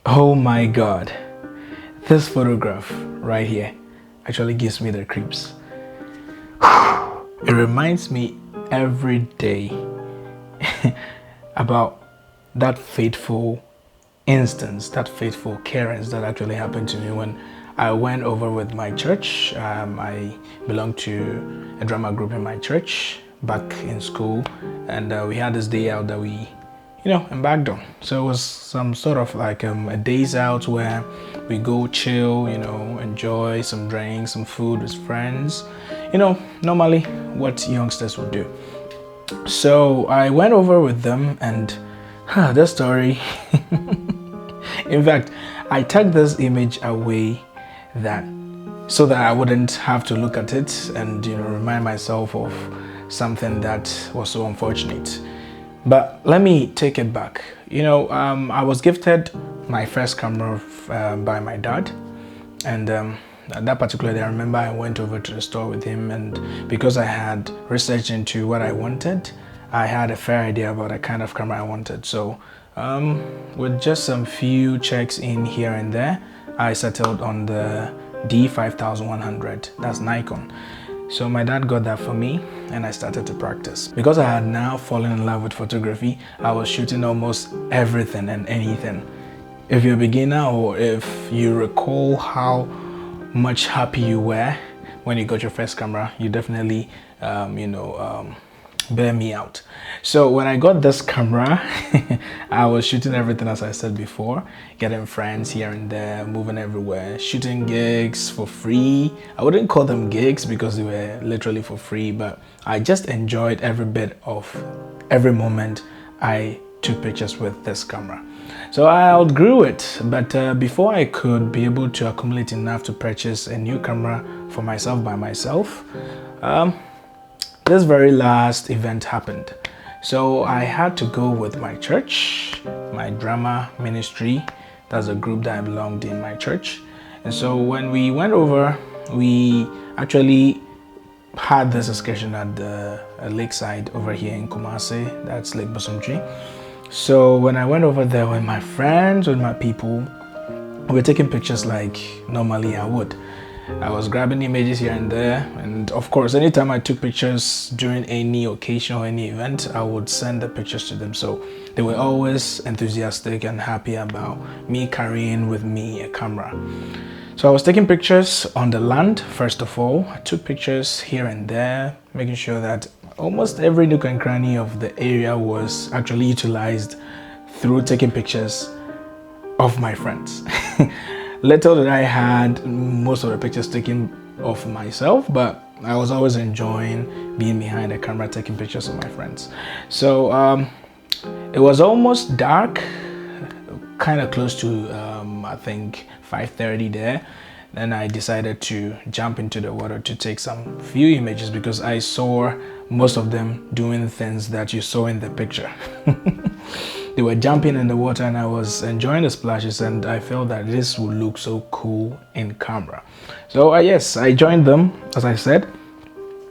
Oh my god, this photograph right here actually gives me the creeps. It reminds me every day about that fateful instance, that fateful occurrence that actually happened to me when I went over with my church. I belong to a drama group in my church back in school, and we had this day out that we embarked on. So it was some sort of like a days out where we go chill, enjoy some drinks, some food with friends, normally what youngsters would do. So I went over with them, and the story in fact, I took this image away so that I wouldn't have to look at it and remind myself of something that was so unfortunate. But let me take it back. I was gifted my first camera by my dad, and at that particular day I remember I went over to the store with him, and because I had researched into what I wanted, I had a fair idea about the kind of camera I wanted. So with just some few checks in here and there, I settled on the D5100. That's Nikon. So my dad got that for me, and I started to practice. Because I had now fallen in love with photography, I was shooting almost everything and anything. If you're a beginner, or if you recall how much happy you were when you got your first camera, you definitely bear me out. So when I got this camera, I was shooting everything, as I said before, getting friends here and there, moving everywhere, shooting gigs for free. I wouldn't call them gigs because they were literally for free, but I just enjoyed every bit of every moment I took pictures with this camera. So I outgrew it, but before I could be able to accumulate enough to purchase a new camera for myself by myself, this very last event happened. So I had to go with my church, my drama ministry. That's a group that I belonged in my church. And so when we went over, we actually had this excursion at the lakeside over here in Kumasi. That's Lake Bosomtwi. So when I went over there with my friends, with my people, we were taking pictures like normally I would. I was grabbing images here and there, and of course anytime I took pictures during any occasion or any event, I would send the pictures to them. So they were always enthusiastic and happy about me carrying with me a camera. So I was taking pictures on the land. First of all, I took pictures here and there, making sure that almost every nook and cranny of the area was actually utilized through taking pictures of my friends. Little did I had most of the pictures taken of myself, but I was always enjoying being behind the camera taking pictures of my friends. So it was almost dark, kind of close to I think 5:30 there. Then I decided to jump into the water to take some few images, because I saw most of them doing things that you saw in the picture. They were jumping in the water, and I was enjoying the splashes, and I felt that this would look so cool in camera. So yes, I joined them, as I said,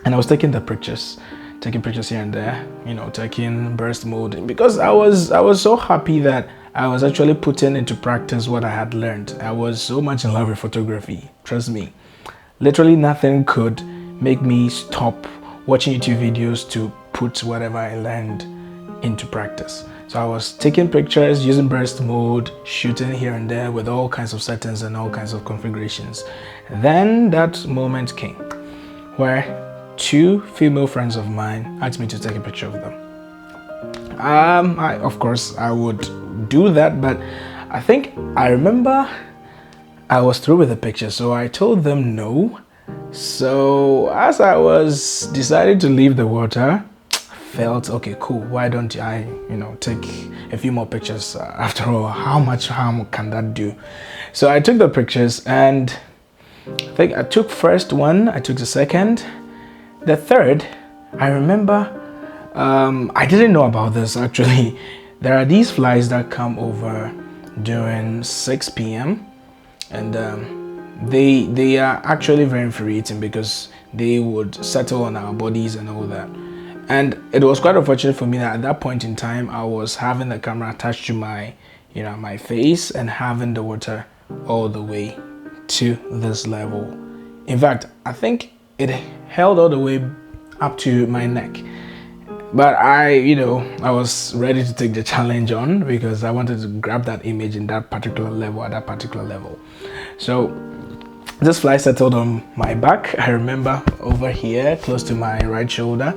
and I was taking pictures here and there, taking burst mode, because I was so happy that I was actually putting into practice what I had learned. I was so much in love with photography, trust me. Literally nothing could make me stop watching YouTube videos to put whatever I learned into practice. So I was taking pictures using burst mode, shooting here and there with all kinds of settings and all kinds of configurations. Then that moment came where two female friends of mine asked me to take a picture of them. Of course I would do that, but I remember I was through with the picture, so I told them no. So as I was deciding to leave the water, felt okay, cool, why don't I take a few more pictures? After all, how much harm can that do? So I took the pictures, and I think I took first one, I took the second, the third. I remember I didn't know about this actually. There are these flies that come over during 6 p.m. and they are actually very infuriating, because they would settle on our bodies and all that. And it was quite unfortunate for me that at that point in time I was having the camera attached to my my face and having the water all the way to this level. In fact, I think it held all the way up to my neck. But I was ready to take the challenge on because I wanted to grab that image in that particular level, at that particular level. So this fly settled on my back. I remember over here, close to my right shoulder,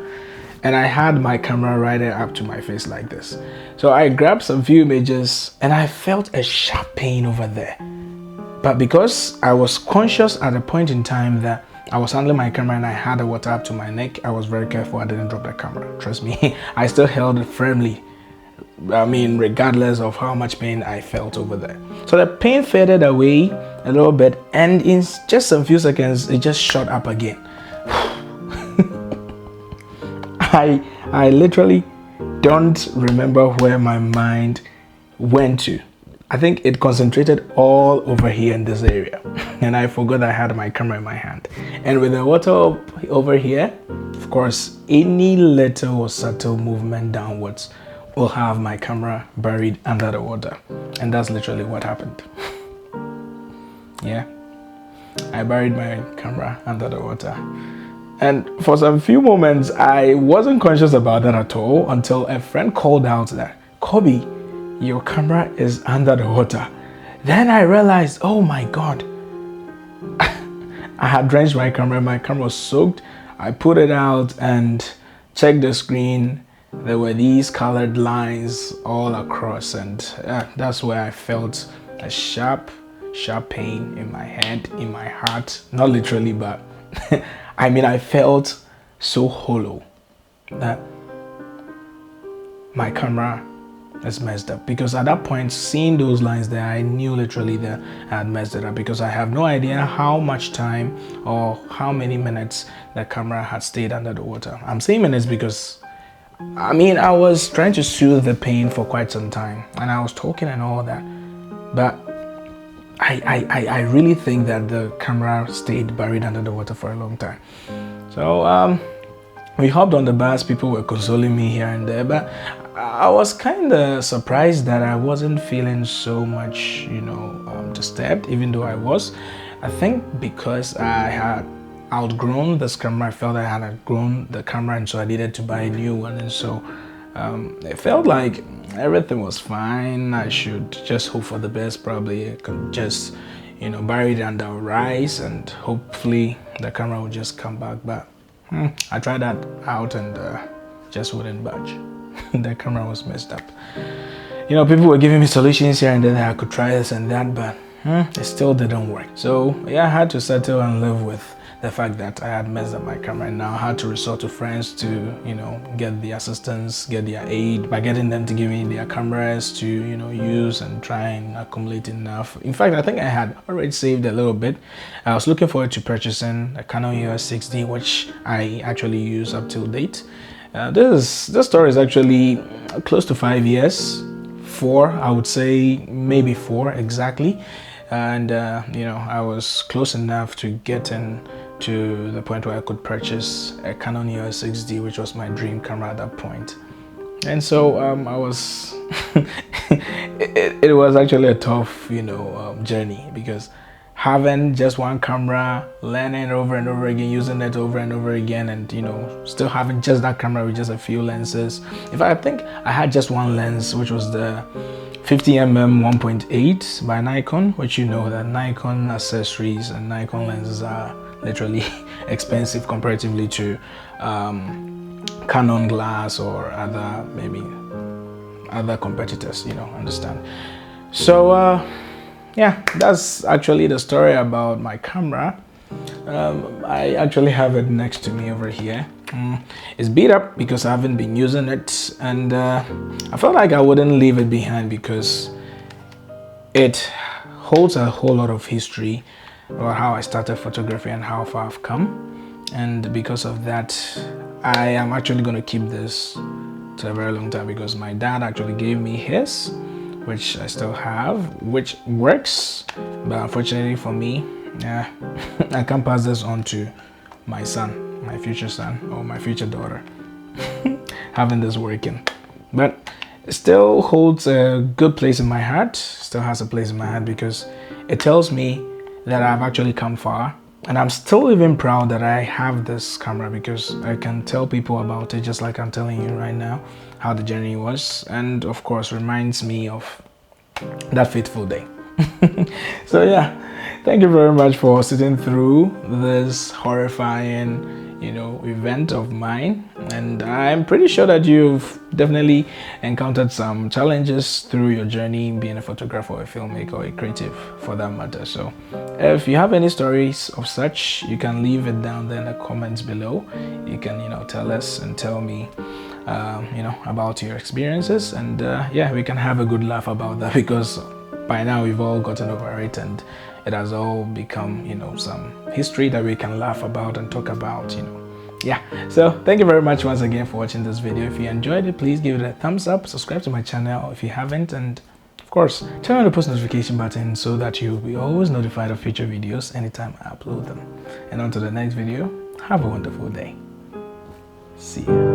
and I had my camera right there up to my face like this. So I grabbed some few images and I felt a sharp pain over there. But because I was conscious at a point in time that I was handling my camera and I had the water up to my neck, I was very careful. I didn't drop the camera. Trust me, I still held it firmly. I mean, regardless of how much pain I felt over there. So the pain faded away a little bit, and in just a few seconds, it just shot up again. I literally don't remember where my mind went to. I think it concentrated all over here in this area, and I forgot I had my camera in my hand. And with the water over here, of course, any little or subtle movement downwards will have my camera buried under the water, and that's literally what happened. Yeah, I buried my camera under the water, and for some few moments I wasn't conscious about that at all until a friend called out that, "Kobe, your camera is under the water." Then I realized, oh my God, I had drenched my camera was soaked. I put it out and checked the screen. There were these colored lines all across, and that's where I felt a sharp pain in my head, in my heart. Not literally, but I mean, I felt so hollow that my camera is messed up. Because at that point, seeing those lines there, I knew literally that I had messed it up, because I have no idea how much time or how many minutes the camera had stayed under the water. I'm saying minutes because I mean, I was trying to soothe the pain for quite some time, and I was talking and all that, but I really think that the camera stayed buried under the water for a long time. So we hopped on the bus. People were consoling me here and there, but I was kind of surprised that I wasn't feeling so much, disturbed, even though I was. I think because I had outgrown this camera. I felt I had outgrown the camera, and so I needed to buy a new one. And so it felt like everything was fine. I should just hope for the best. Probably I could just bury it under rice, and hopefully the camera would just come back. But I tried that out, and just wouldn't budge. The camera was messed up. People were giving me solutions here and there that I could try this and that, but it still didn't work. So yeah, I had to settle and live with the fact that I had messed up my camera, and now I had to resort to friends to, get the assistance, get their aid by getting them to give me their cameras to, use and try and accumulate enough. In fact, I think I had already saved a little bit. I was looking forward to purchasing a Canon EOS 6D, which I actually use up till date. This story is actually close to 5 years, 4, I would say, maybe 4 exactly. And I was close enough to getting to the point where I could purchase a Canon EOS 6D, which was my dream camera at that point. And so I was it was actually a tough journey, because having just one camera, learning over and over again, using it over and over again, and still having just that camera with just a few lenses. In fact, I think I had just one lens, which was the 50mm 1.8 by Nikon, which that Nikon accessories and Nikon lenses are literally expensive comparatively to Canon glass or other competitors, understand. So yeah, that's actually the story about my camera. I actually have it next to me over here. It's beat up because I haven't been using it, and I felt like I wouldn't leave it behind because it holds a whole lot of history about how I started photography and how far I've come. And because of that, I am actually going to keep this to a very long time, because my dad actually gave me his, which I still have, which works, but unfortunately for me, I can't pass this on to my son, my future son, or my future daughter, having this working. But still holds a good place in my heart, still has a place in my heart, because it tells me that I've actually come far. And I'm still even proud that I have this camera, because I can tell people about it just like I'm telling you right now, how the journey was, and of course reminds me of that fateful day. So yeah, thank you very much for sitting through this horrifying, event of mine. And I'm pretty sure that you've definitely encountered some challenges through your journey being a photographer or a filmmaker or a creative for that matter. So if you have any stories of such, you can leave it down there in the comments below. You can tell us and tell me about your experiences, and yeah, we can have a good laugh about that, because by now we've all gotten over it and it has all become some history that we can laugh about and talk about. Yeah, so thank you very much once again for watching this video. If you enjoyed it, please give it a thumbs up, subscribe to my channel if you haven't, and of course turn on the post notification button so that you'll be always notified of future videos anytime I upload them. And on to the next video. Have a wonderful day. See ya.